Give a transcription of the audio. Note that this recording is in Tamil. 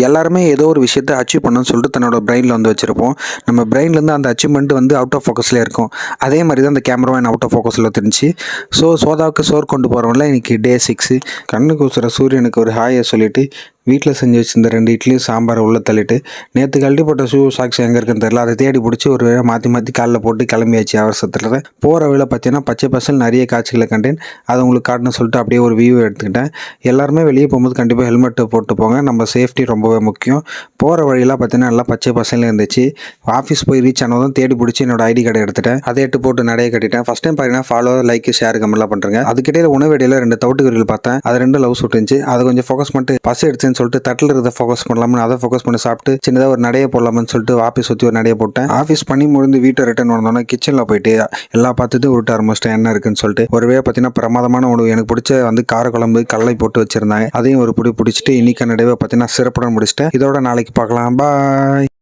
எல்லாருமே ஏதோ ஒரு விஷயத்தை அச்சீவ் பண்ணணும்னு சொல்லிட்டு தன்னோட பிரெயினில் வந்து வச்சுருப்போம். நம்ம பிரெயின்லேருந்து அந்த அச்சீவ்மெண்ட் வந்து அவுட் ஆஃப் ஃபோக்கஸில் இருக்கும். அதே மாதிரி தான் அந்த கேமராமேன் அவுட் ஆஃப் ஃபோக்கஸில் தெரிஞ்சு. ஸோ சோதாவுக்கு சோறு கொண்டு போகிறவங்கள இன்றைக்கி டே 6 கண்ணுக்கு உசுர சூரியனுக்கு ஒரு ஹாயை சொல்லிவிட்டு வீட்டில் செஞ்சு வச்சிருந்த 2 இட்லியும் சாம்பாரை உள்ளே தள்ளிட்டு நேற்று கழட்டி போட்ட ஷூ சாக்ஸ் எங்கே இருக்குன்னு தெரியல, அதை தேடி பிடிச்சி ஒரு வேளை மாற்றி காலில் போட்டு கிளம்பியாச்சு அவசரத்தில். போகிற வேலை பார்த்தீங்கன்னா பச்சை பசல் நிறைய காட்சிகளை கண்டேன். அதை உங்களுக்கு காட்டணும்னு சொல்லிட்டு அப்படியே ஒரு வியூ எடுத்துக்கிட்டேன். எல்லாருமே வெளியே போகும்போது கண்டிப்பாக ஹெல்மெட்டு போட்டு போங்க. நம்ம சேஃப்டி ரொம்பவே முக்கியம். போகிற வழியெல்லாம் பார்த்தீங்கன்னா நல்லா பச்சை பசங்க இருந்துச்சு. ஆஃபீஸ் போய் ரீச் ஆனதும் தேடி பிடிச்சி என்னோட ஐடி கார்டை எடுத்துட்டேன். அதை எட்டு போட்டு நடைய கட்டிட்டேன். ஃபஸ்ட் டைம் பார்த்தீங்கன்னா ஃபாலோ, லைக், ஷேர், கமெண்ட்லாம் பண்ணுறேங்க. அதுக்கிட்டே உணவு இடையில 2 தவிட்டுக்குருவிகள் பார்த்தேன். அது 2 லவ் சூட் இருந்துச்சு. அதை கொஞ்சம் ஃபோக்கஸ் பண்ணிட்டு பஸ் எடுத்துன்னு சொல்லிட்டு தட்டில் இருக்கிறத ஃபோக்கஸ் பண்ணலாம்னு அதை ஃபோக்கஸ் பண்ணி சாப்பிட்டு சின்னதாக ஒரு நடைய போடலாம்னு சொல்லிட்டு ஆஃபீஸ் சுற்றி ஒரு நடைய போட்டேன். ஆஃபீஸ் பண்ணி முடிந்து வீட்டை ரிட்டர்ன் வந்தோன்னா கிச்சனில் போயிட்டு எல்லா பார்த்துட்டு விட்டு ஆரம்பிச்சிட்டேன் என்ன இருக்குன்னு சொல்லிட்டு. ஒருவே பார்த்தீங்கன்னா பிரமாதமான உணவு எனக்கு பிடிச்ச வந்து காரக்குழம்பு கடலை போட்டு வச்சிருந்தாங்க. அதையும் ஒரு பிடிச்சிட்டு இன்னைக்கு நடைவை பார்த்தீங்கன்னா சிறப்புடன் முடிச்சிட்டேன். இதோட நாளைக்கு பார்க்கலாம். பாய்.